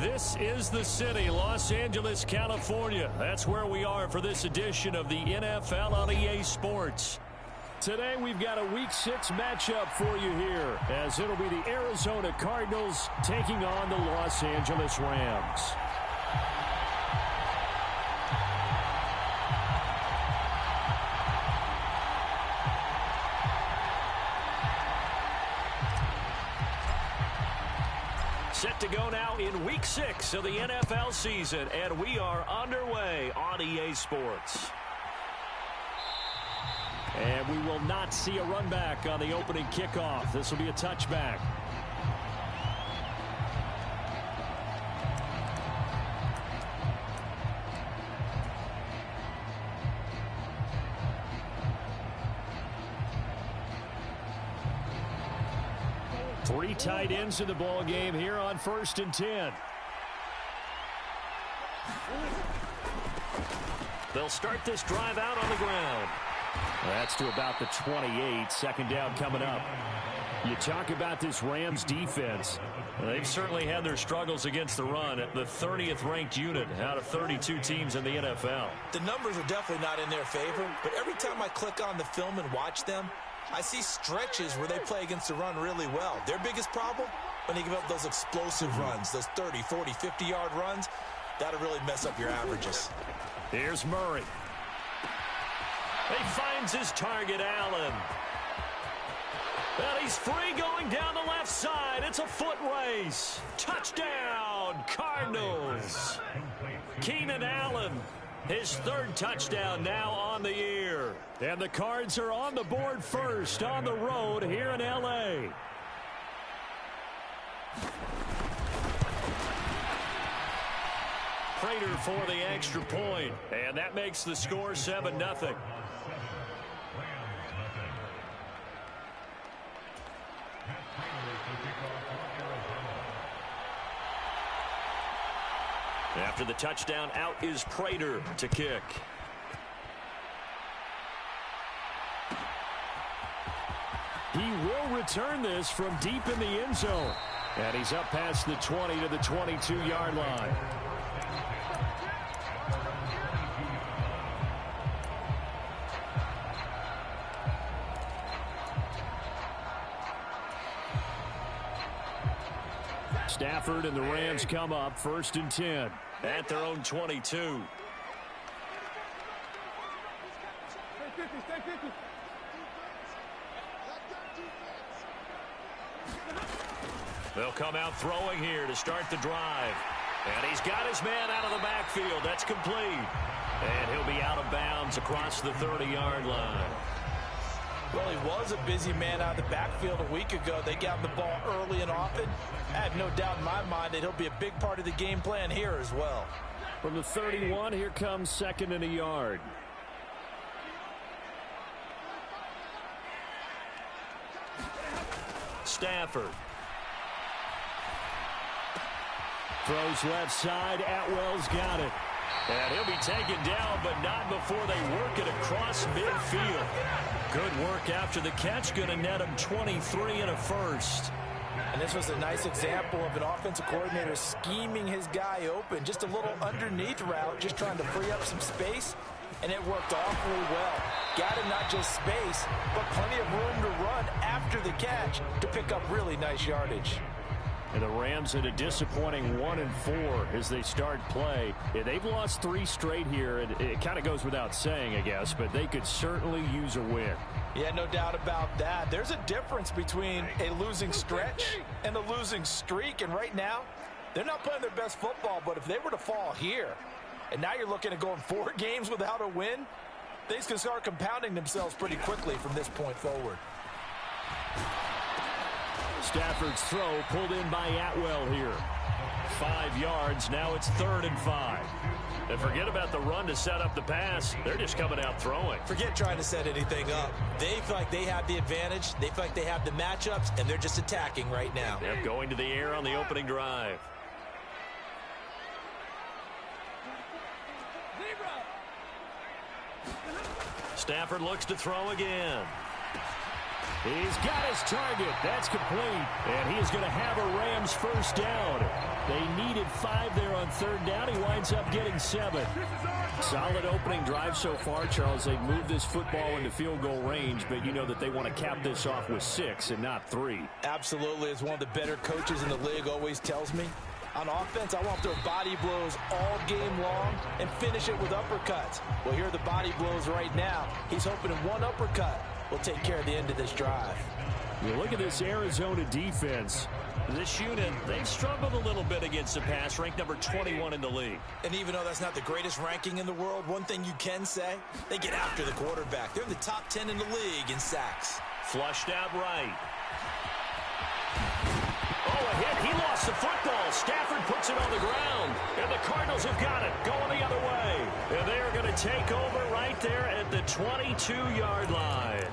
This is the city, Los Angeles, California. That's where we are for this edition of the NFL on EA Sports. Today we've got a Week 6 matchup for you here, as it'll be the Arizona Cardinals taking on the Los Angeles Rams. Set to go now in Week 6 of the NFL season, and we are underway on EA Sports. And we will not see a run back on the opening kickoff. This will be a touchback. Three tight ends in the ball game here on 1st and 10. They'll start this drive out on the ground. That's to about the 28. Second down coming up. You talk about this Rams defense. They've certainly had their struggles against the run at the 30th ranked unit out of 32 teams in the NFL. The numbers are definitely not in their favor, but every time I click on the film and watch them, I see stretches where they play against the run really well. Their biggest problem, when they give up those explosive runs, those 30, 40, 50-yard runs, that'll really mess up your averages. Here's Murray. He finds his target, Allen. And he's free going down the left side. It's a foot race. Touchdown, Cardinals. Keenan Allen, his third touchdown now on the year. And the Cards are on the board first on the road here in L.A. Prater for the extra point. And that makes the score 7-0. After the touchdown, out is Prater to kick. He will return this from deep in the end zone. And he's up past the 20 to the 22-yard line. Stafford and the Rams come up 1st and 10 at their own 22. They'll come out throwing here to start the drive. And he's got his man out of the backfield. That's complete. And he'll be out of bounds across the 30-yard line. Well, he was a busy man out of the backfield a week ago. They got the ball early and often. I have no doubt in my mind that he'll be a big part of the game plan here as well. From the 31, here comes 2nd and a yard. Stafford. Throws left side. Atwell's got it. And he'll be taken down, but not before they work it across midfield. Good work after the catch. Going to net him 23 and a first. And this was a nice example of an offensive coordinator scheming his guy open. Just a little underneath route, just trying to free up some space. And it worked awfully well. Got him not just space, but plenty of room to run after the catch to pick up really nice yardage. And the Rams at a disappointing 1-4 as they start play. Yeah, they've lost 3 straight here, and it kind of goes without saying, I guess, but they could certainly use a win. Yeah, no doubt about that. There's a difference between a losing stretch and a losing streak, and right now, they're not playing their best football, but if they were to fall here, and now you're looking at going 4 games without a win, things can start compounding themselves pretty quickly from this point forward. Stafford's throw pulled in by Atwell here. 5 yards. Now it's 3rd and 5. And forget about the run to set up the pass. They're just coming out throwing. Forget trying to set anything up. They feel like they have the advantage. They feel like they have the matchups, and they're just attacking right now. Yep, going to the air on the opening drive. Stafford looks to throw again. He's got his target. That's complete. And he is going to have a Rams first down. They needed 5 there on third down. He winds up getting 7. Solid opening drive so far, Charles. They've moved this football into field goal range, but you know that they want to cap this off with 6 and not 3. Absolutely. As one of the better coaches in the league always tells me, on offense, I want their body blows all game long and finish it with uppercuts. Well, here are the body blows right now. He's hoping in one uppercut will take care of the end of this drive. You look at this Arizona defense. This unit, they've struggled a little bit against the pass, ranked number 21 in the league. And even though that's not the greatest ranking in the world, one thing you can say, they get after the quarterback. They're in the top 10 in the league in sacks. Flushed out right. Oh, a hit. He lost the football. Stafford puts it on the ground. And the Cardinals have got it. Going the other way. And they are going to take over right there at the 22-yard line.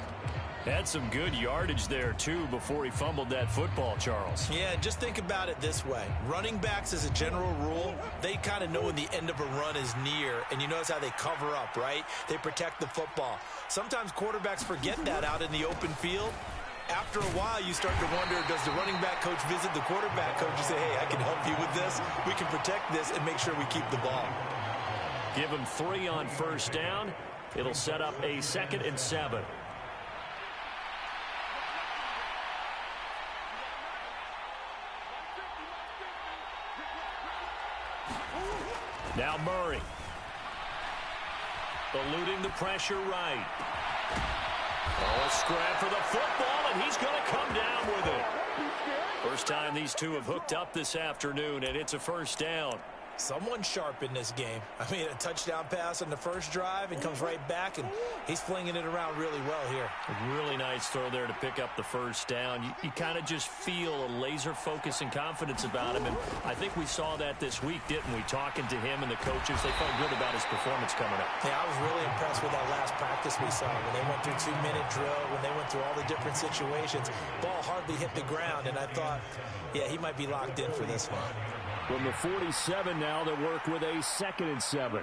Had some good yardage there, too, before he fumbled that football, Charles. Yeah, just think about it this way. Running backs, as a general rule, they kind of know when the end of a run is near, and you notice how they cover up, right? They protect the football. Sometimes quarterbacks forget that out in the open field. After a while, you start to wonder, does the running back coach visit the quarterback coach and say, hey, I can help you with this. We can protect this and make sure we keep the ball. Give him 3 on first down. It'll set up a 2nd and 7. Now Murray. Eluding the pressure right. Oh, a scrap for the football, and he's going to come down with it. First time these two have hooked up this afternoon, and it's a first down. Someone sharp in this game. I mean, a touchdown pass on the first drive and comes right back, and he's flinging it around really well here. A really nice throw there to pick up the first down. You kind of just feel a laser focus and confidence about him, and I think we saw that this week, didn't we? Talking to him and the coaches, they felt good about his performance coming up. Yeah, I was really impressed with that last practice we saw when they went through 2-minute drill, when they went through all the different situations. Ball hardly hit the ground, and I thought, yeah, he might be locked in for this one. From the 47 now, they work with a 2nd and 7.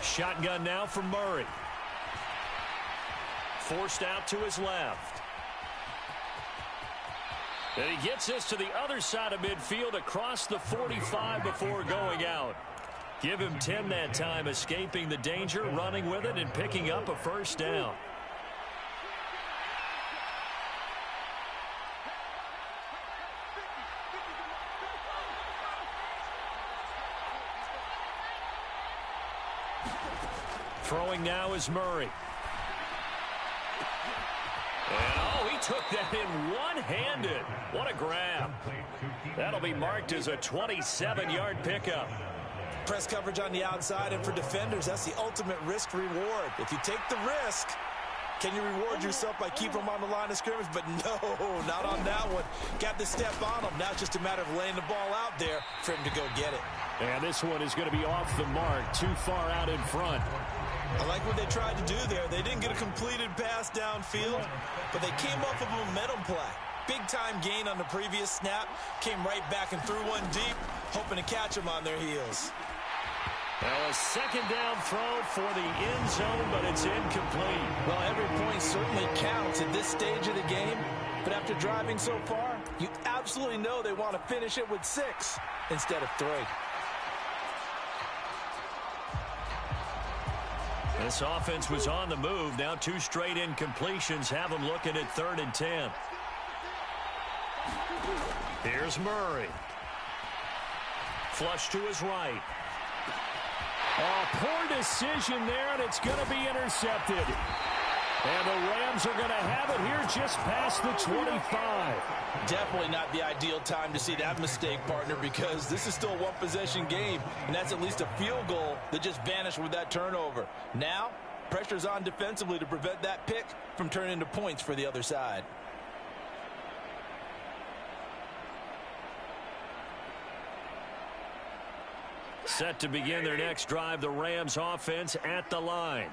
Shotgun now for Murray. Forced out to his left. And he gets this to the other side of midfield across the 45 before going out. Give him 10 that time, escaping the danger, running with it, and picking up a first down. Throwing now is Murray. And, oh, he took that in one-handed. What a grab. That'll be marked as a 27-yard pickup. Press coverage on the outside, and for defenders, that's the ultimate risk-reward. If you take the risk, can you reward yourself by keeping them on the line of scrimmage? But no, not on that one. Got the step on him. Now it's just a matter of laying the ball out there for him to go get it. And this one is going to be off the mark, too far out in front. I like what they tried to do there. They didn't get a completed pass downfield, but they came off of a momentum play. Big-time gain on the previous snap. Came right back and threw one deep, hoping to catch them on their heels. Well, a 2nd down throw for the end zone, but it's incomplete. Well, every point certainly counts at this stage of the game, but after driving so far, you absolutely know they want to finish it with 6 instead of 3. This offense was on the move. Now 2 straight incompletions have them looking at 3rd and 10. Here's Murray. Flush to his right. Oh, poor decision there, and it's going to be intercepted. And the Rams are going to have it here just past the 25. Definitely not the ideal time to see that mistake, partner, because this is still a one-possession game, and that's at least a field goal that just vanished with that turnover. Now, pressure's on defensively to prevent that pick from turning into points for the other side. Set to begin their next drive, the Rams offense at the line.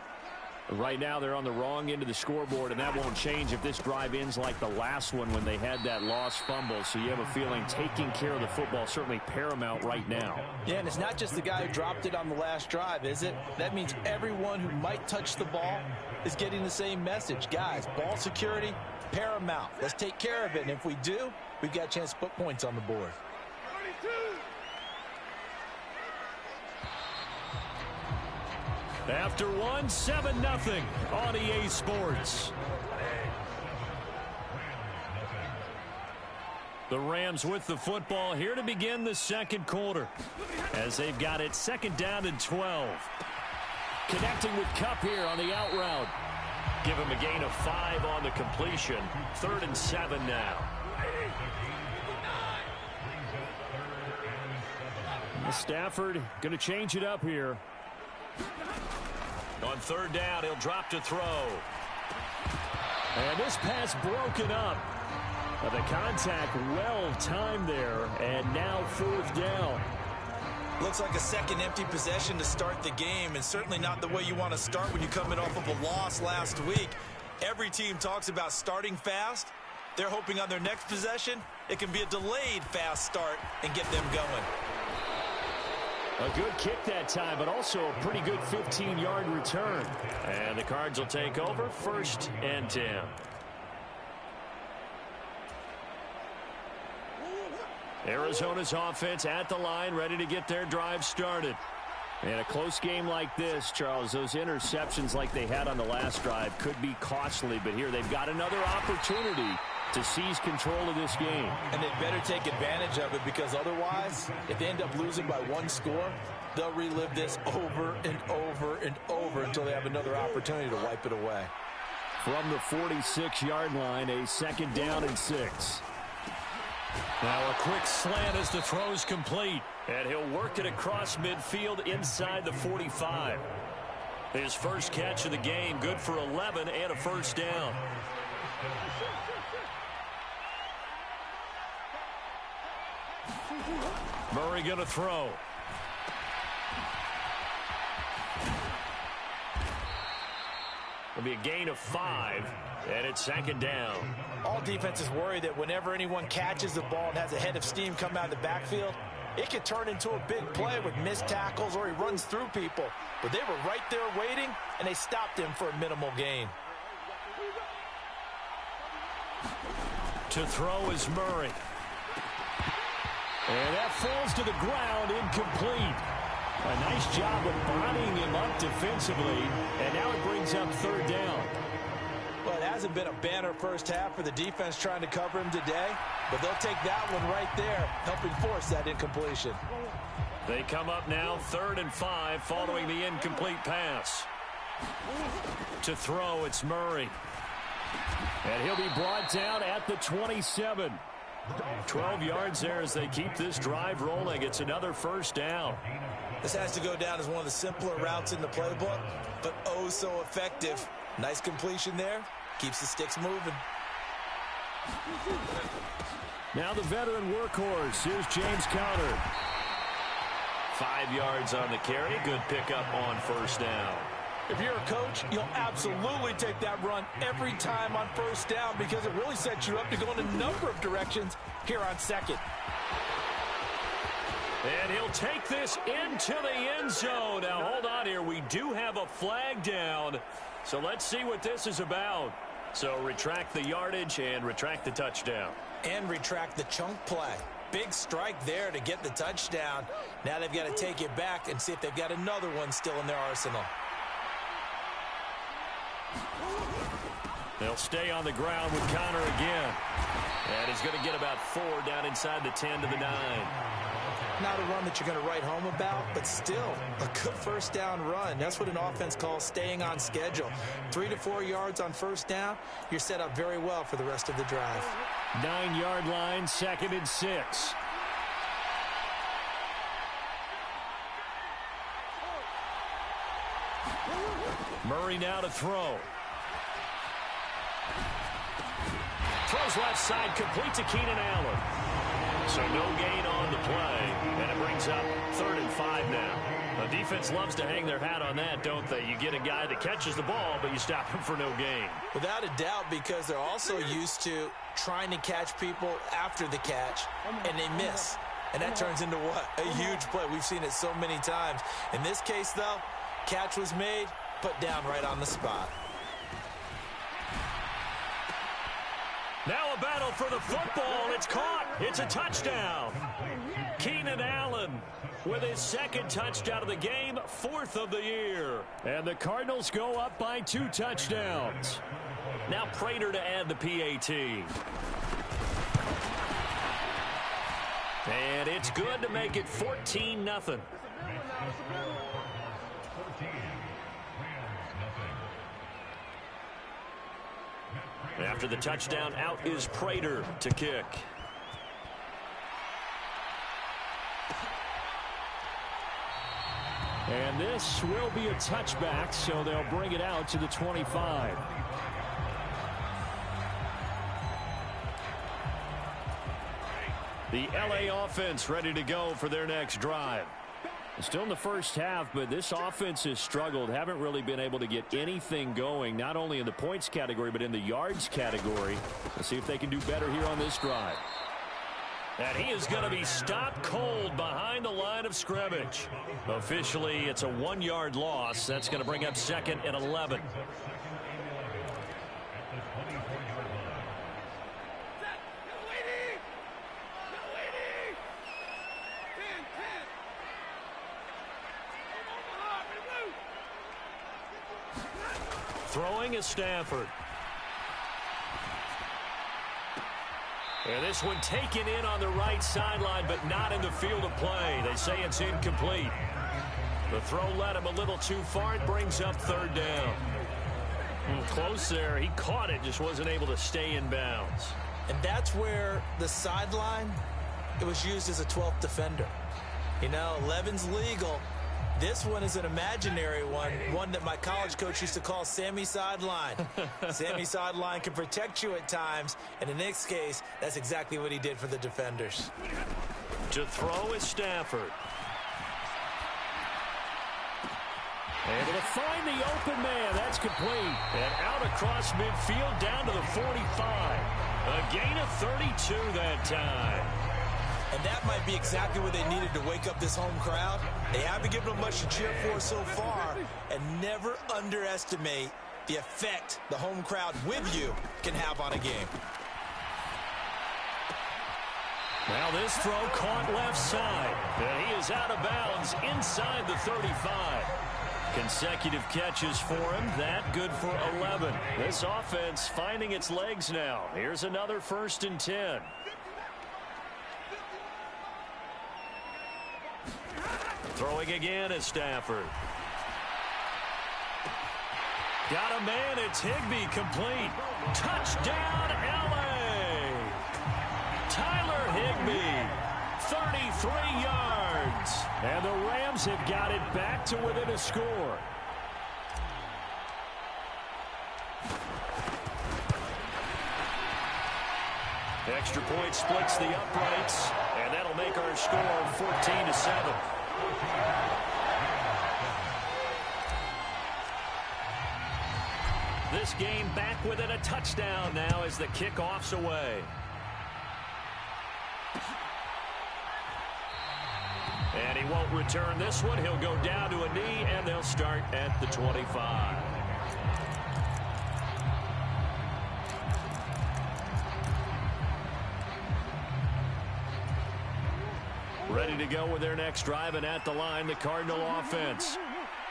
Right now they're on the wrong end of the scoreboard, and that won't change if this drive ends like the last one when they had that lost fumble. So you have a feeling taking care of the football certainly paramount right now. Yeah, and it's not just the guy who dropped it on the last drive, is it? That means everyone who might touch the ball is getting the same message. Guys, ball security, paramount. Let's take care of it, and if we do, we've got a chance to put points on the board. After one, 7-0 on EA Sports. The Rams with the football here to begin the second quarter as they've got it second down and 12. Connecting with Kupp here on the out route. Give him a gain of 5 on the completion. 3rd and 7 now. Stafford going to change it up here. On 3rd down, he'll drop to throw. And this pass broken up. The contact well timed there, and now 4th down. Looks like a second empty possession to start the game, and certainly not the way you want to start when you're coming off of a loss last week. Every team talks about starting fast. They're hoping on their next possession, it can be a delayed fast start and get them going. A good kick that time, but also a pretty good 15-yard return. And the Cards will take over 1st and 10. Arizona's offense at the line, ready to get their drive started. In a close game like this, Charles, those interceptions like they had on the last drive could be costly, but here they've got another opportunity to seize control of this game. And they better take advantage of it, because otherwise, if they end up losing by 1 score, they'll relive this over and over and over until they have another opportunity to wipe it away. From the 46-yard line, a 2nd down and 6. Now a quick slant as the throw's complete. And he'll work it across midfield inside the 45. His first catch of the game, good for 11 and a 1st down. Murray going to throw. It'll be a gain of 5, and it's 2nd down. All defenses worry that whenever anyone catches the ball and has a head of steam come out of the backfield, it could turn into a big play with missed tackles or he runs through people. But they were right there waiting, and they stopped him for a minimal gain. To throw is Murray. And that falls to the ground, incomplete. A nice job of bodying him up defensively, and now it brings up 3rd down. Well, it hasn't been a banner first half for the defense trying to cover him today, but they'll take that one right there, helping force that incompletion. They come up now 3rd and 5 following the incomplete pass. To throw, it's Murray. And he'll be brought down at the 27. 12 yards there as they keep this drive rolling. It's another 1st down. This has to go down as one of the simpler routes in the playbook, but oh so effective. Nice completion there. Keeps the sticks moving. Now the veteran workhorse. Here's James Conner. 5 yards on the carry. Good pickup on 1st down. If you're a coach, you'll absolutely take that run every time on 1st down, because it really sets you up to go in a number of directions here on 2nd. And he'll take this into the end zone. Now, hold on here. We do have a flag down. So let's see what this is about. So retract the yardage and retract the touchdown. And retract the chunk play. Big strike there to get the touchdown. Now they've got to take it back and see if they've got another one still in their arsenal. They'll stay on the ground with Conner again. And he's going to get about 4 down inside the 10 to the 9. Not a run that you're going to write home about, but still a good 1st down run. That's what an offense calls staying on schedule. 3 to 4 yards on 1st down, you're set up very well for the rest of the drive. 9-yard line, 2nd and 6. Murray now to throw. Throws left side, complete to Keenan Allen. So no gain on the play, and it brings up 3rd and 5 now. The defense loves to hang their hat on that, don't they? You get a guy that catches the ball, but you stop him for no gain. Without a doubt, because they're also used to trying to catch people after the catch, and they miss. And that turns into what? A huge play. We've seen it so many times. In this case, though, catch was made, put down right on the spot. Now a battle for the football. It's caught. It's a touchdown. Keenan Allen with his second touchdown of the game, 4th of the year. And the Cardinals go up by 2 touchdowns. Now Prater to add the PAT. And it's good to make it 14-0. After the touchdown, out is Prater to kick. And this will be a touchback, so they'll bring it out to the 25. The LA offense ready to go for their next drive. Still in the first half, but this offense has struggled. Haven't really been able to get anything going, not only in the points category, but in the yards category. Let's see if they can do better here on this drive. And he is going to be stopped cold behind the line of scrimmage. Officially, it's a 1-yard loss. That's going to bring up 2nd and 11. Throwing is Stafford. And this one taken in on the right sideline, but not in the field of play. They say it's incomplete. The throw led him a little too far. It brings up 3rd down. Close there. He caught it, just wasn't able to stay in bounds. And that's where the sideline, it was used as a 12th defender. You know, 11's legal. This one is an imaginary one that my college coach used to call Sammy Sideline. Sammy Sideline can protect you at times, and in this case, that's exactly what he did for the defenders. To throw is Stafford. Able to find the open man. That's complete. And out across midfield down to the 45. A gain of 32 that time. And that might be exactly what they needed to wake up this home crowd. They haven't given them much to cheer for so far. And never underestimate the effect the home crowd with you can have on a game. Now this throw caught left side. And he is out of bounds inside the 35. Consecutive catches for him. That good for 11. This offense finding its legs now. Here's another 1st and 10. Throwing again is Stafford. Got a man. It's Higbee complete. Touchdown, LA. Tyler Higbee, 33 yards. And the Rams have got it back to within a score. Extra point splits the uprights, and that'll make our score 14-7. This game back within a touchdown now as the kickoff's away. And he won't return this one. He'll go down to a knee, and they'll start at the 25. Ready to go with their next drive, and at the line, the Cardinal offense.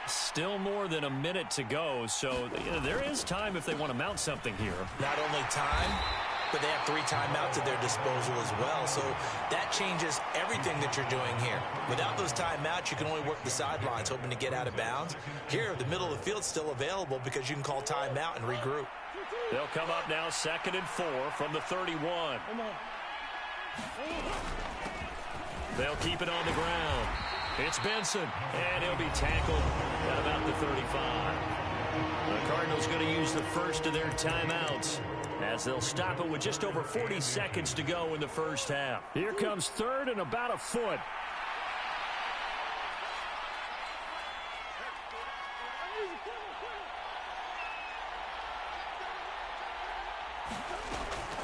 Still more than a minute to go, so there is time if they want to mount something here. Not only time, but they have 3 timeouts at their disposal as well, so that changes everything that you're doing here. Without those timeouts, you can only work the sidelines, hoping to get out of bounds. Here, the middle of the field's still available because you can call timeout and regroup. They'll come up now 2nd and 4 from the 31. They'll keep it on the ground. It's Benson, and he'll be tackled at about the 35. The Cardinals going to use the first of their timeouts as they'll stop it with just over 40 seconds to go in the first half. Here comes 3rd and about a foot.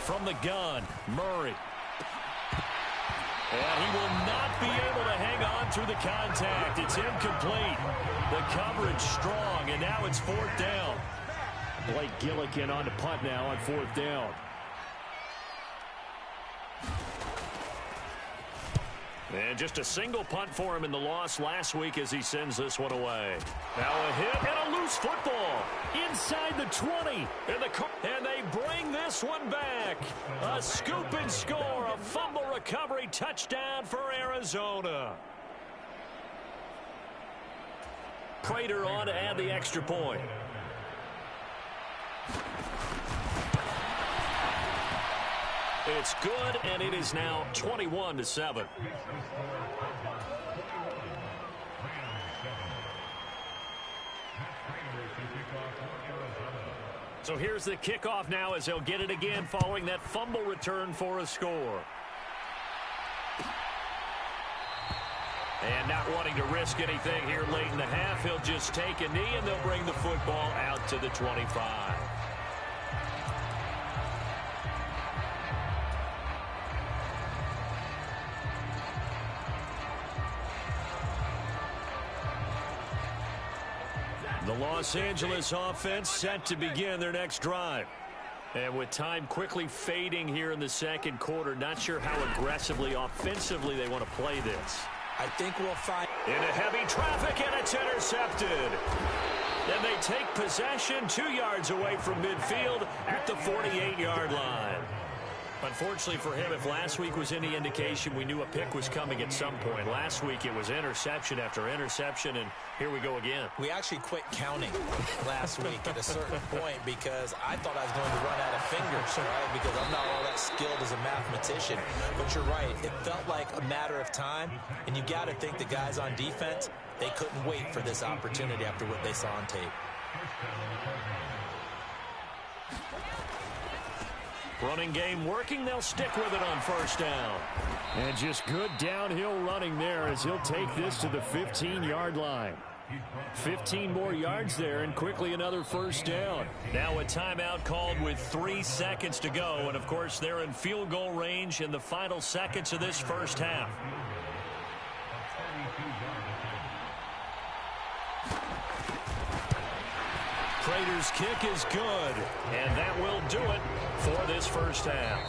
from the gun, Murray. And he will not be able to hang on through the contact. It's incomplete. The coverage strong, and now it's 4th down. Blake Gillikin on to punt now on 4th down. And just a single punt for him in the loss last week as he sends this one away. Now a hit and a loose football inside the 20. And they bring this one back. A scoop and score, a fumble recovery touchdown for Arizona. Prater on to add the extra point. It's good, and it is now 21-7. So here's the kickoff now as they'll get it again following that fumble return for a score. And not wanting to risk anything here late in the half, he'll just take a knee, and they'll bring the football out to the 25. The Los Angeles offense set to begin their next drive. And with time quickly fading here in the second quarter, not sure how aggressively, offensively they want to play this. I think we'll find into heavy traffic, and it's intercepted. And they take possession 2 yards away from midfield at the 48-yard line. Unfortunately for him, if last week was any indication, we knew a pick was coming at some point. Last week it was interception after interception, and here we go again. We actually quit counting last week at a certain point because I thought I was going to run out of fingers, right? Because I'm not all that skilled as a mathematician. But you're right. It felt like a matter of time, and you got to think the guys on defense, they couldn't wait for this opportunity after what they saw on tape. Running game working. They'll stick with it on 1st down. And just good downhill running there as he'll take this to the 15-yard line. 15 more yards there, and quickly another 1st down. Now a timeout called with 3 seconds to go. And, of course, they're in field goal range in the final seconds of this first half. Prater's kick is good, and that will do it for this first half.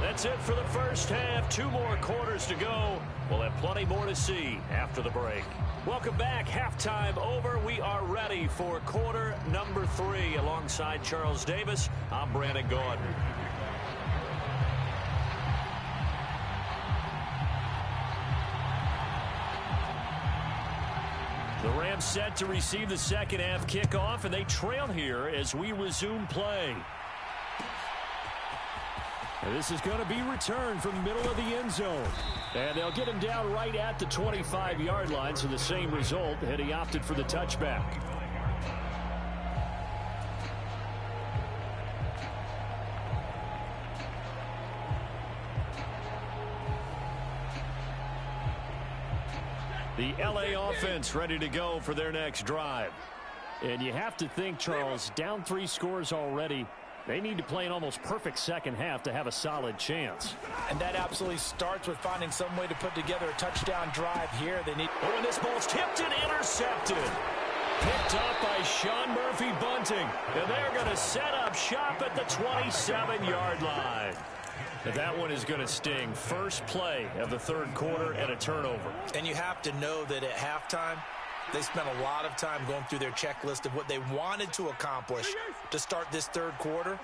That's it for the first half. 2 more quarters to go. We'll have plenty more to see after the break. Welcome back. Halftime over. We are ready for quarter number 3. Alongside Charles Davis, I'm Brandon Gaudin. The Rams set to receive the second half kickoff, and they trail here as we resume play. And this is going to be returned from the middle of the end zone. And they'll get him down right at the 25-yard line, so the same result had he opted for the touchback. The LA offense ready to go for their next drive. And you have to think, Charles, down 3 scores already. They need to play an almost perfect second half to have a solid chance. And that absolutely starts with finding some way to put together a touchdown drive here. They need. Oh, and this ball's tipped and intercepted. Picked up by Sean Murphy-Bunting. And they're going to set up shop at the 27-yard line. That one is going to sting. First play of the third quarter and a turnover. And you have to know that at halftime, they spent a lot of time going through their checklist of what they wanted to accomplish to start this third quarter.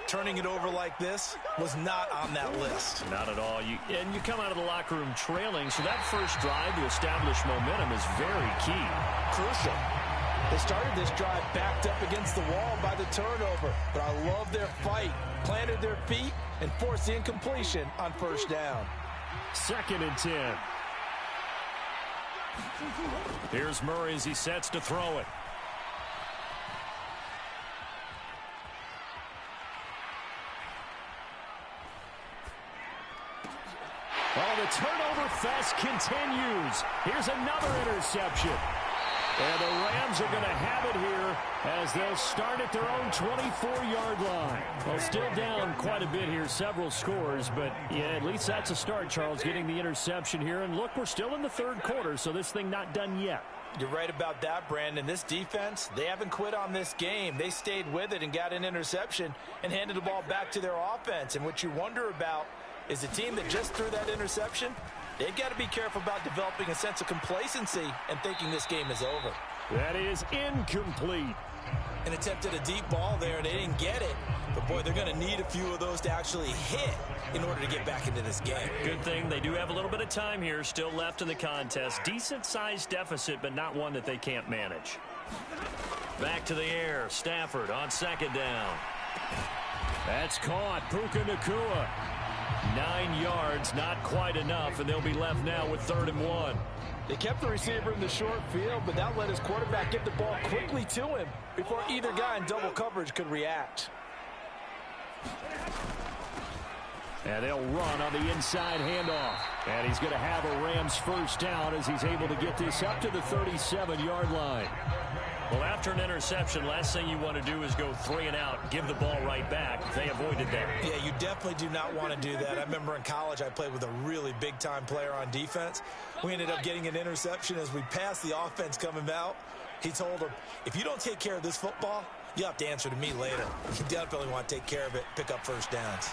Turning it over like this was not on that list. Not at all. You come out of the locker room trailing, so that first drive to establish momentum is very key. Crucial. They started this drive backed up against the wall by the turnover, but I love their fight. Planted their feet and forced the incompletion on 1st down. 2nd and 10. Here's Murray as he sets to throw it. Oh, the turnover fest continues. Here's another interception. And the Rams are going to have it here as they'll start at their own 24-yard line. Well, still down quite a bit here, several scores, but yeah, at least that's a start, Charles, getting the interception here. And look, we're still in the third quarter, so this thing not done yet. You're right about that, Brandon. This defense, they haven't quit on this game. They stayed with it and got an interception and handed the ball back to their offense. And what you wonder about is the team that just threw that interception, they've got to be careful about developing a sense of complacency and thinking this game is over. That is incomplete. An attempt at a deep ball there, and they didn't get it. But, boy, they're going to need a few of those to actually hit in order to get back into this game. Good thing they do have a little bit of time here still left in the contest. Decent-sized deficit, but not one that they can't manage. Back to the air. Stafford on second down. That's caught. Puka Nacua. 9 yards, not quite enough, and they'll be left now with 3rd and 1. They kept the receiver in the short field, but that let his quarterback get the ball quickly to him before either guy in double coverage could react. And they'll run on the inside handoff. And he's going to have a Rams first down as he's able to get this up to the 37-yard line. Well, after an interception, last thing you want to do is go 3 and out, give the ball right back. They avoided that. Yeah, you definitely do not want to do that. I remember in college I played with a really big-time player on defense. We ended up getting an interception as we passed the offense coming out. He told him, if you don't take care of this football, you'll have to answer to me later. You definitely want to take care of it, pick up first downs.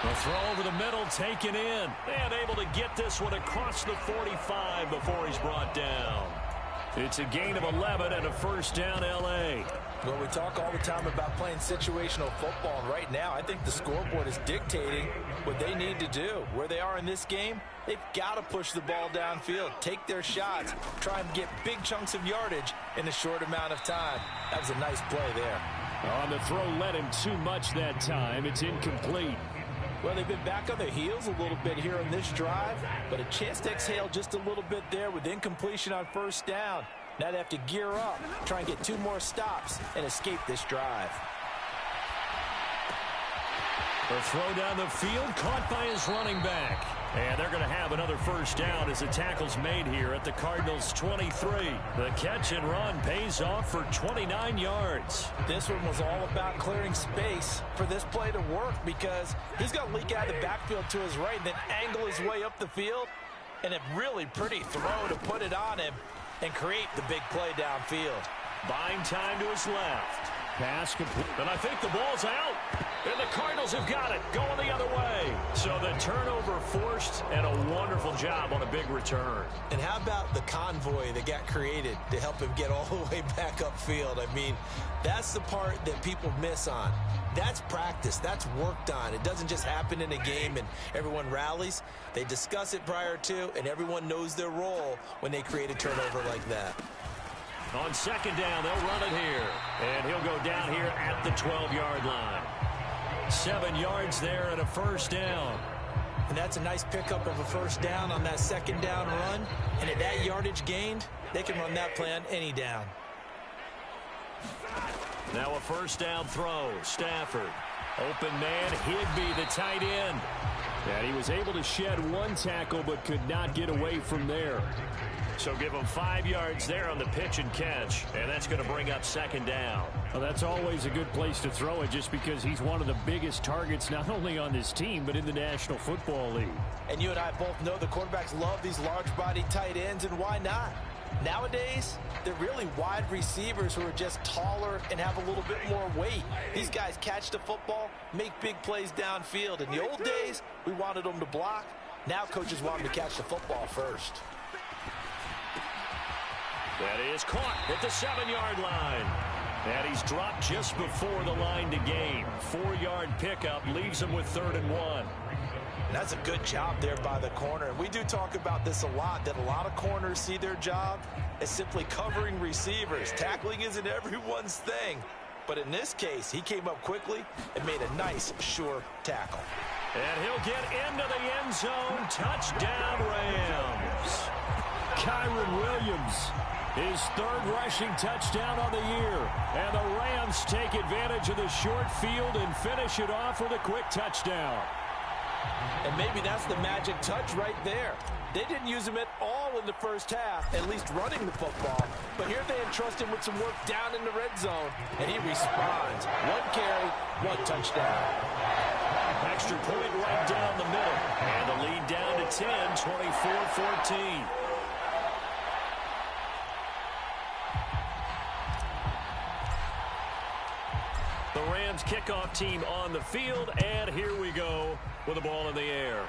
The throw over the middle, taken in. And able to get this one across the 45 before he's brought down. It's a gain of 11 and a first down, L.A. Well, we talk all the time about playing situational football, and right now I think the scoreboard is dictating what they need to do. Where they are in this game, they've got to push the ball downfield, take their shots, try and get big chunks of yardage in a short amount of time. That was a nice play there. On the throw, led him too much that time. It's incomplete. Well, they've been back on their heels a little bit here on this drive, but a chance to exhale just a little bit there with incompletion on first down. Now they have to gear up, try and get 2 more stops, and escape this drive. The throw down the field, caught by his running back. And they're going to have another first down as the tackle's made here at the Cardinals' 23. The catch and run pays off for 29 yards. This one was all about clearing space for this play to work because he's going to leak out of the backfield to his right and then angle his way up the field. And a really pretty throw to put it on him and create the big play downfield. Buying time to his left. Pass complete. And I think the ball's out. And the Cardinals have got it, going the other way. So the turnover forced, and a wonderful job on a big return. And how about the convoy that got created to help him get all the way back upfield? I mean, that's the part that people miss on. That's practice. That's worked on. It doesn't just happen in a game and everyone rallies. They discuss it prior to, and everyone knows their role when they create a turnover like that. On second down, they'll run it here. And he'll go down here at the 12-yard line. 7 yards there and a first down. And that's a nice pickup of a first down on that second down run. And at that yardage gained, they can run that play on any down. Now a first down throw. Stafford. Open man, Higbee, the tight end. And he was able to shed 1 tackle but could not get away from there. So give him 5 yards there on the pitch and catch. And that's going to bring up second down. Well, that's always a good place to throw it just because he's one of the biggest targets not only on this team but in the National Football League. And you and I both know the quarterbacks love these large-body tight ends, and why not? Nowadays, they're really wide receivers who are just taller and have a little bit more weight. These guys catch the football, make big plays downfield. In the old days, we wanted them to block. Now coaches want them to catch the football first. That is caught at the 7-yard line. And he's dropped just before the line to gain. 4-yard pickup leaves him with 3rd and 1. And that's a good job there by the corner. And we do talk about this a lot, that a lot of corners see their job as simply covering receivers. Tackling isn't everyone's thing. But in this case, he came up quickly and made a nice, sure tackle. And he'll get into the end zone. Touchdown, Rams. Kyren Williams, his 3rd rushing touchdown on the year. And the Rams take advantage of the short field and finish it off with a quick touchdown. And maybe that's the magic touch right there. They didn't use him at all in the first half, at least running the football. But here they entrust him with some work down in the red zone, and he responds. 1 carry, 1 touchdown. Extra point right down the middle. And the lead down to 10, 24-14. The Rams kickoff team on the field, and here we go with the ball in the air.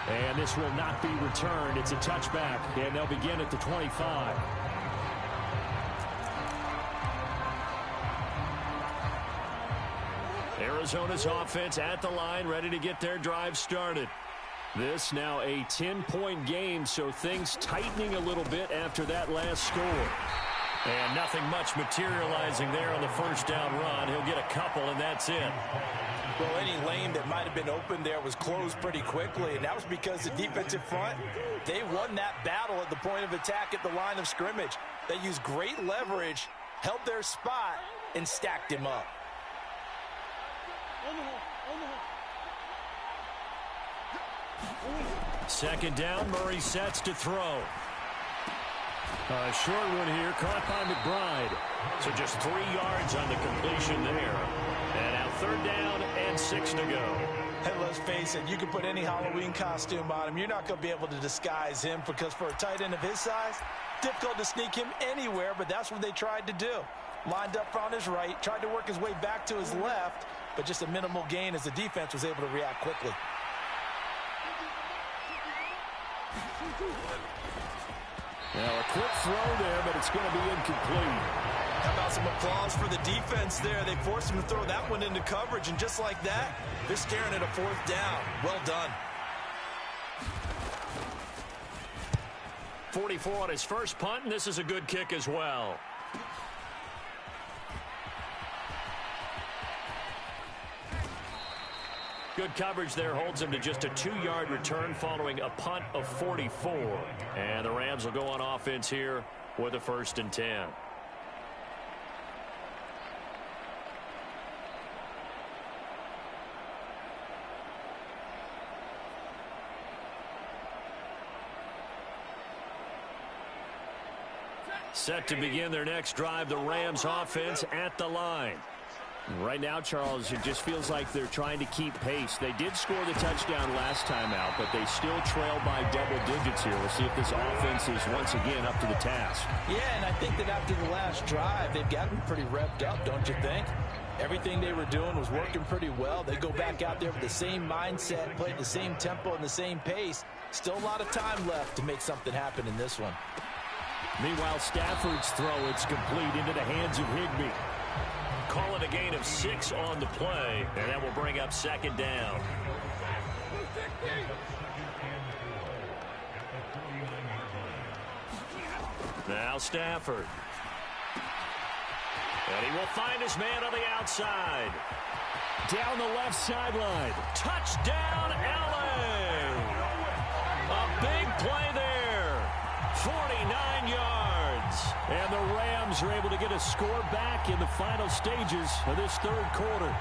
And this will not be returned. It's a touchback, and they'll begin at the 25. Arizona's offense at the line, ready to get their drive started. This now a 10-point game, so things tightening a little bit after that last score. And nothing much materializing there on the first down run. He'll get a couple, and that's it. Well, any lane that might have been open there was closed pretty quickly, and that was because the defensive front, they won that battle at the point of attack at the line of scrimmage. They used great leverage, held their spot, and stacked him up. Second down, Murray sets to throw. A short one here, caught by McBride. So just 3 yards on the completion there. And now 3rd down and 6 to go. And let's face it, you can put any Halloween costume on him. You're not going to be able to disguise him because for a tight end of his size, difficult to sneak him anywhere, but that's what they tried to do. Lined up on his right, tried to work his way back to his left, but just a minimal gain as the defense was able to react quickly. Now a quick throw there, but it's going to be incomplete. How about some applause for the defense there? They forced him to throw that one into coverage, and just like that, they're staring at a 4th down. Well done. 44 on his first punt, and this is a good kick as well. Good coverage there holds him to just a 2-yard return following a punt of 44. And the Rams will go on offense here with a 1st and 10. Set to begin their next drive, the Rams offense at the line. Right now, Charles, it just feels like they're trying to keep pace. They did score the touchdown last time out, but they still trail by double digits here. We'll see if this offense is once again up to the task. Yeah, and I think that after the last drive, they've gotten pretty revved up, don't you think? Everything they were doing was working pretty well. They go back out there with the same mindset, play at the same tempo and the same pace. Still a lot of time left to make something happen in this one. Meanwhile, Stafford's throw, it's complete into the hands of Higbee. Call it a gain of 6 on the play, and that will bring up 2nd down. Now Stafford. And he will find his man on the outside. Down the left sideline. Touchdown, LA! A big play there. 49 yards. And the Rams are able to get a score back in the final stages of this 3rd quarter.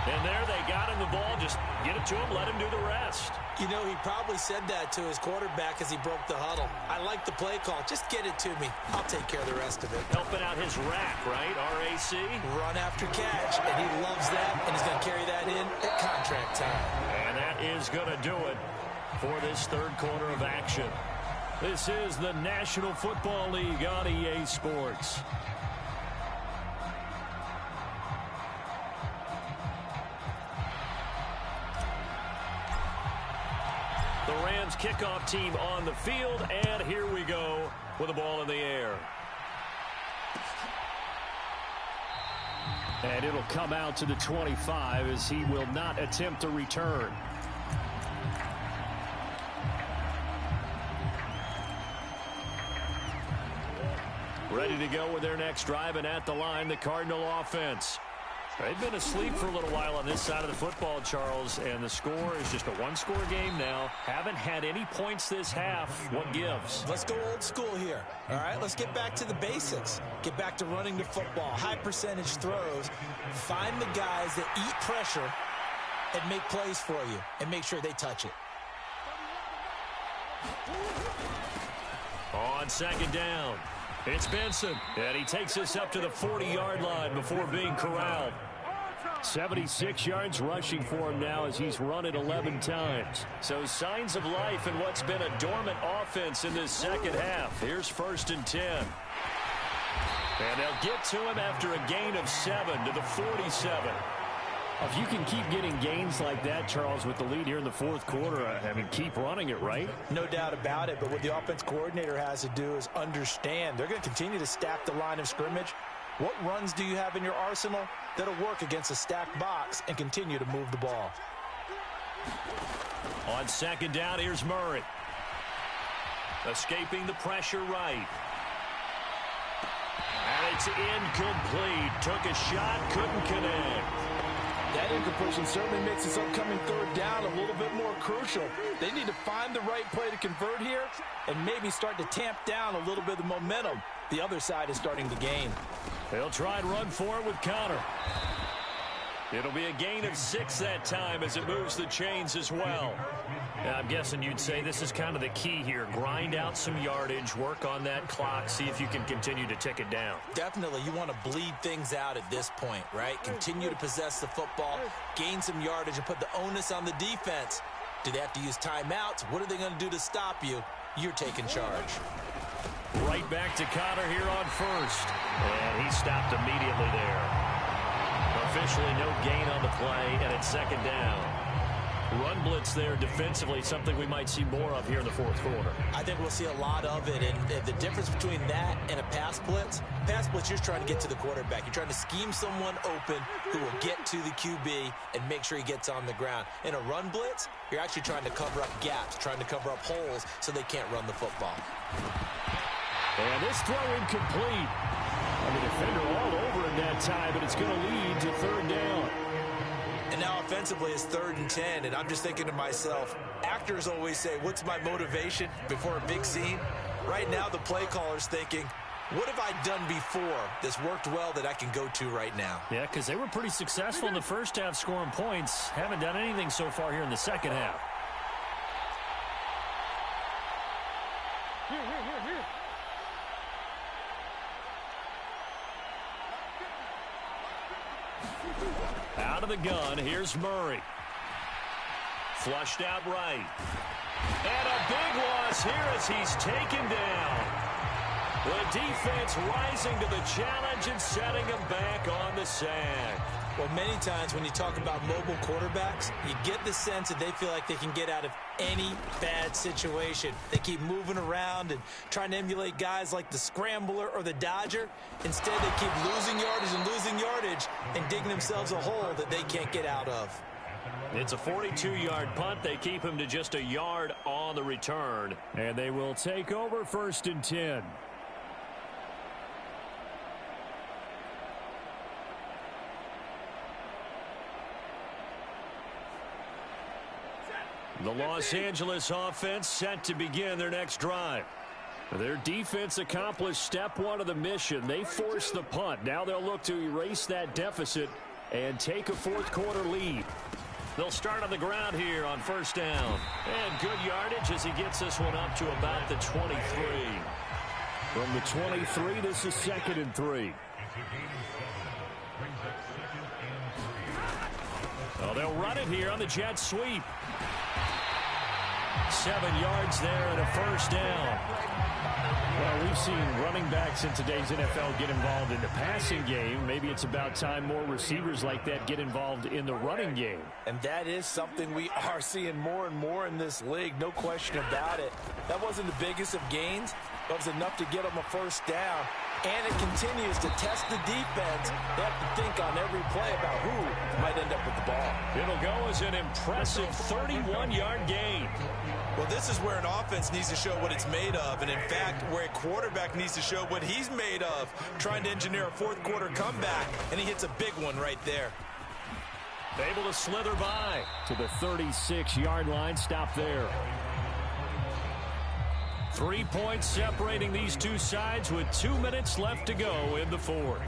And there they got him the ball. Just get it to him, let him do the rest. You know, he probably said that to his quarterback as he broke the huddle. I like the play call. Just get it to me. I'll take care of the rest of it. Helping out his rack, right? RAC. Run after catch, and he loves that, and he's going to carry that in at contract time. And that is going to do it for this 3rd quarter of action. This is the National Football League on EA Sports. The Rams kickoff team on the field, and here we go with the ball in the air. And it'll come out to the 25 as he will not attempt to return. Ready to go with their next drive, and at the line, the Cardinal offense. They've been asleep for a little while on this side of the football, Charles, and the score is just a one-score game now. Haven't had any points this half. What gives? Let's go old school here. All right, let's get back to the basics. Get back to running the football, high percentage throws. Find the guys that eat pressure and make plays for you and make sure they touch it. On second down, it's Benson, and he takes us up to the 40-yard line before being corralled. 76 yards rushing for him now as he's run it 11 times. So signs of life in what's been a dormant offense in this second half. Here's 1st and 10. And they'll get to him after a gain of 7 to the 47. If you can keep getting gains like that, Charles, with the lead here in the fourth quarter, I mean, keep running it, right? No doubt about it, but what the offense coordinator has to do is understand. They're going to continue to stack the line of scrimmage. What runs do you have in your arsenal that'll work against a stacked box and continue to move the ball? On second down, here's Murray. Escaping the pressure right. And it's incomplete. Took a shot, couldn't connect. That incompletion certainly makes this upcoming third down a little bit more crucial. They need to find the right play to convert here and maybe start to tamp down a little bit of the momentum the other side is starting to gain. They'll try and run for it with Connor. It'll be a gain of 6 that time as it moves the chains as well. I'm guessing you'd say this is kind of the key here. Grind out some yardage, work on that clock, see if you can continue to tick it down. Definitely, you want to bleed things out at this point, right? Continue to possess the football, gain some yardage, and put the onus on the defense. Do they have to use timeouts? What are they going to do to stop you? You're taking charge. Right back to Connor here on 1st. And he stopped immediately there. Officially no gain on the play, and it's 2nd down. Run blitz there defensively, something we might see more of here in the fourth quarter. I think we'll see a lot of it, and the difference between that and a pass blitz, you're just trying to get to the quarterback. You're trying to scheme someone open who will get to the QB and make sure he gets on the ground. In a run blitz, you're actually trying to cover up gaps, trying to cover up holes so they can't run the football. And this throw incomplete. The defender all over him that time, but it's going to lead to 3rd down. And now offensively it's 3rd and 10, and I'm just thinking to myself, actors always say, what's my motivation before a big scene? Right now the play caller's thinking, what have I done before that's worked well that I can go to right now? Yeah, because they were pretty successful in the first half scoring points. Haven't done anything so far here in the second half. Out of the gun, here's Murray. Flushed out right. And a big loss here as he's taken down. The defense rising to the challenge and setting him back on the sack. Well, many times when you talk about mobile quarterbacks, you get the sense that they feel like they can get out of any bad situation. They keep moving around and trying to emulate guys like the Scrambler or the Dodger. Instead, they keep losing yardage and digging themselves a hole that they can't get out of. It's a 42-yard punt. They keep him to just a yard on the return. And they will take over 1st and 10. The Los Angeles offense set to begin their next drive. Their defense accomplished step 1 of the mission. They forced the punt. Now they'll look to erase that deficit and take a fourth quarter lead. They'll start on the ground here on 1st down. And good yardage as he gets this one up to about the 23. From the 23, this is 2nd and 3. Oh, they'll run it here on the jet sweep. 7 yards there and a 1st down. Well, we've seen running backs in today's NFL get involved in the passing game. Maybe it's about time more receivers like that get involved in the running game. And that is something we are seeing more and more in this league, no question about it. That wasn't the biggest of gains, but it was enough to get them a 1st down. And it continues to test the defense. They have to think on every play about who might end up with the ball. It'll go as an impressive 31-yard gain. Well, this is where an offense needs to show what it's made of, and in fact, where a quarterback needs to show what he's made of, trying to engineer a fourth quarter comeback, and he hits a big one right there. Able to slither by to the 36-yard line. Stop there. 3 points separating these two sides with 2 minutes left to go in the fourth.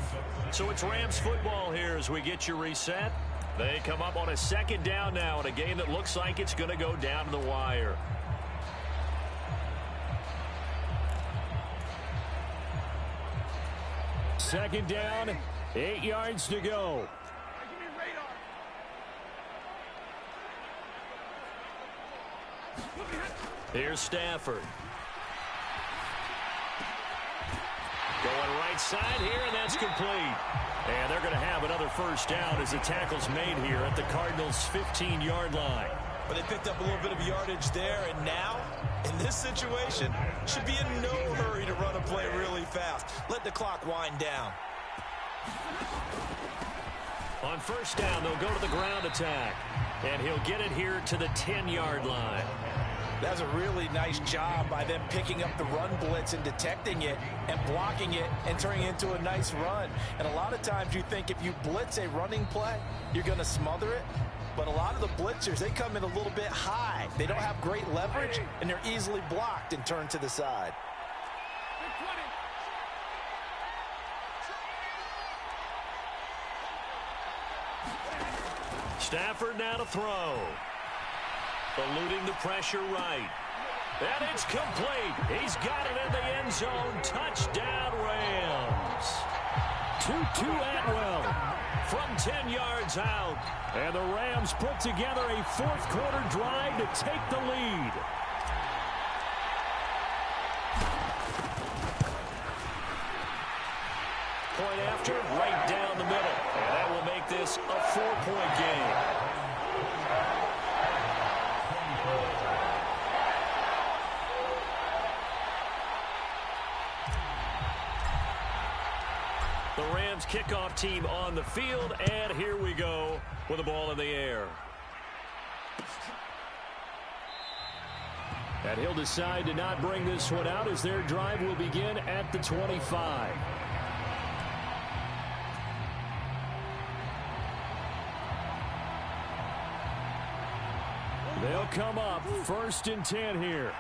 So it's Rams football here as we get you reset. They come up on a second down now in a game that looks like it's going to go down to the wire. Second down, 8 yards to go. Here's Stafford. Going right side here, and that's complete. And they're going to have another first down as the tackle's made here at the Cardinals' 15-yard line. But they picked up a little bit of yardage there, and now, in this situation, should be in no hurry to run a play really fast. Let the clock wind down. On first down, they'll go to the ground attack. And he'll get it here to the 10-yard line. That's a really nice job by them picking up the run blitz and detecting it and blocking it and turning it into a nice run. And a lot of times you think if you blitz a running play, you're going to smother it. But a lot of the blitzers, they come in a little bit high. They don't have great leverage, and they're easily blocked and turned to the side. Stafford now to throw. Eluding the pressure right. And it's complete. He's got it in the end zone. Touchdown, Rams. Tutu Atwell from 10 yards out. And the Rams put together a fourth quarter drive to take the lead. Point after, right down the middle. And that will make this a 4-point game. The Rams kickoff team on the field, and here we go with the ball in the air. And he'll decide to not bring this one out as their drive will begin at the 25. They'll come up 1st and 10 here.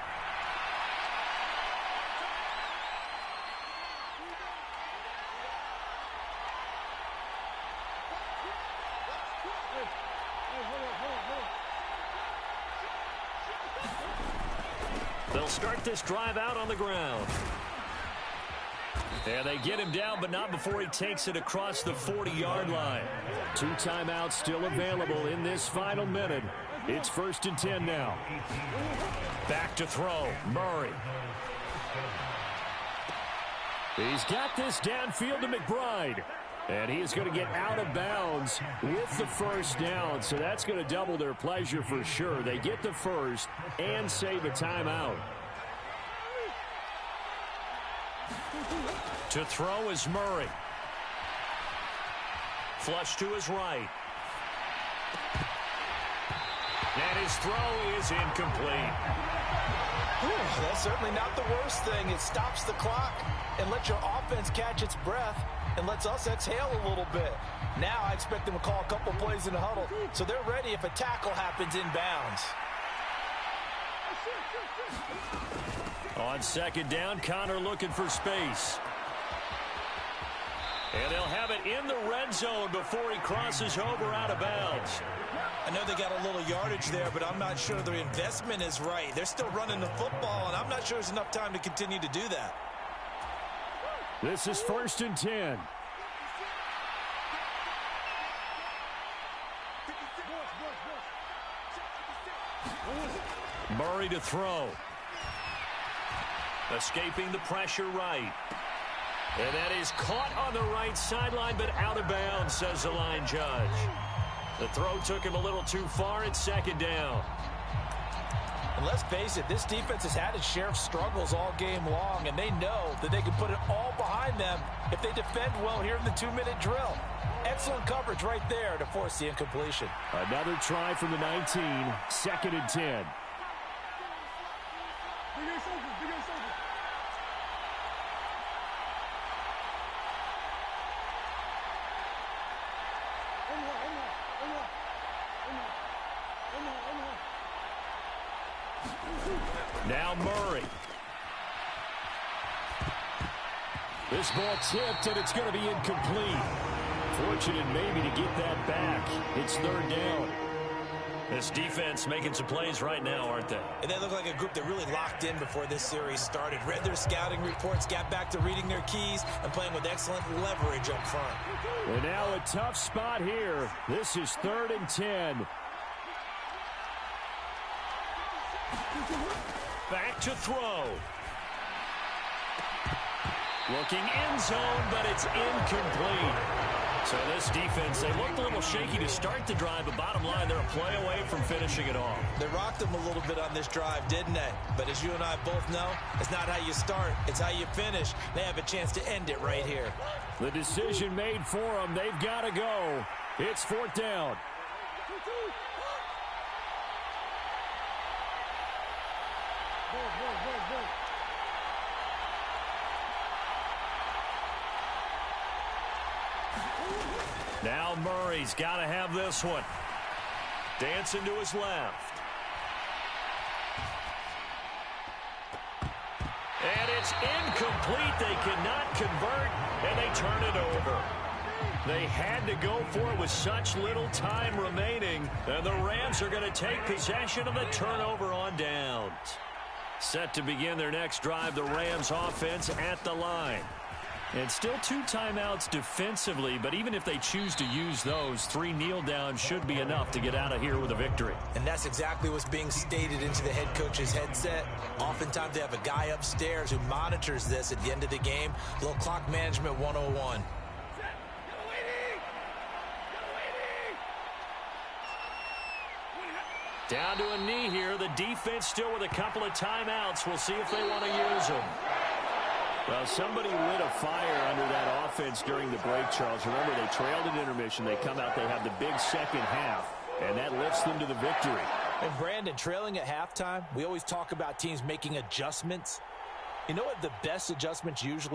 They'll start this drive out on the ground. And they get him down, but not before he takes it across the 40-yard line. 2 timeouts still available in this final minute. It's 1st and 10 now. Back to throw. Murray. He's got this downfield to McBride. And he is going to get out of bounds with the first down. So that's going to double their pleasure for sure. They get the first and save a timeout. To throw is Murray. Flush to his right. And his throw is incomplete. That's certainly not the worst thing. It stops the clock and lets your offense catch its breath and lets us exhale a little bit. Now I expect them to call a couple plays in the huddle so they're ready if a tackle happens inbounds. On second down, Connor looking for space. And they'll have it in the red zone before he crosses over out of bounds. I know they got a little yardage there, but I'm not sure their investment is right. They're still running the football, and I'm not sure there's enough time to continue to do that. This is 1st and 10. Murray to throw. Escaping the pressure right. And that is caught on the right sideline, but out of bounds, says the line judge. The throw took him a little too far. It's second down. And let's face it, this defense has had its share of struggles all game long, and they know that they can put it all behind them if they defend well here in the 2-minute drill. Excellent coverage right there to force the incompletion. Another try from the 19, 2nd and 10. Now Murray. This ball tipped, and it's going to be incomplete. Fortunate maybe to get that back. It's third down. This defense making some plays right now, aren't they? And they look like a group that really locked in before this series started. Read their scouting reports, got back to reading their keys, and playing with excellent leverage up front. And now a tough spot here. This is 3rd and 10. Back to throw. Looking end zone, but it's incomplete. So this defense, they looked a little shaky to start the drive, but bottom line, they're a play away from finishing it off. They rocked them a little bit on this drive, didn't they? But as you and I both know, it's not how you start, it's how you finish. They have a chance to end it right here. The decision made for them. They've got to go. It's 4th down. Now Murray's got to have this one. Dancing to his left. And it's incomplete. They cannot convert, and they turn it over. They had to go for it with such little time remaining, and the Rams are going to take possession of the turnover on downs. Set to begin their next drive, the Rams offense at the line. And still 2 timeouts defensively, but even if they choose to use those, 3 kneel downs should be enough to get out of here with a victory. And that's exactly what's being stated into the head coach's headset. Oftentimes they have a guy upstairs who monitors this at the end of the game. A little clock management 101. Down to a knee here. The defense still with a couple of timeouts. We'll see if they want to use them. Well, somebody lit a fire under that offense during the break, Charles. Remember, they trailed at intermission. They come out, they have the big second half, and that lifts them to the victory. And, Brandon, trailing at halftime, we always talk about teams making adjustments. You know what the best adjustments usually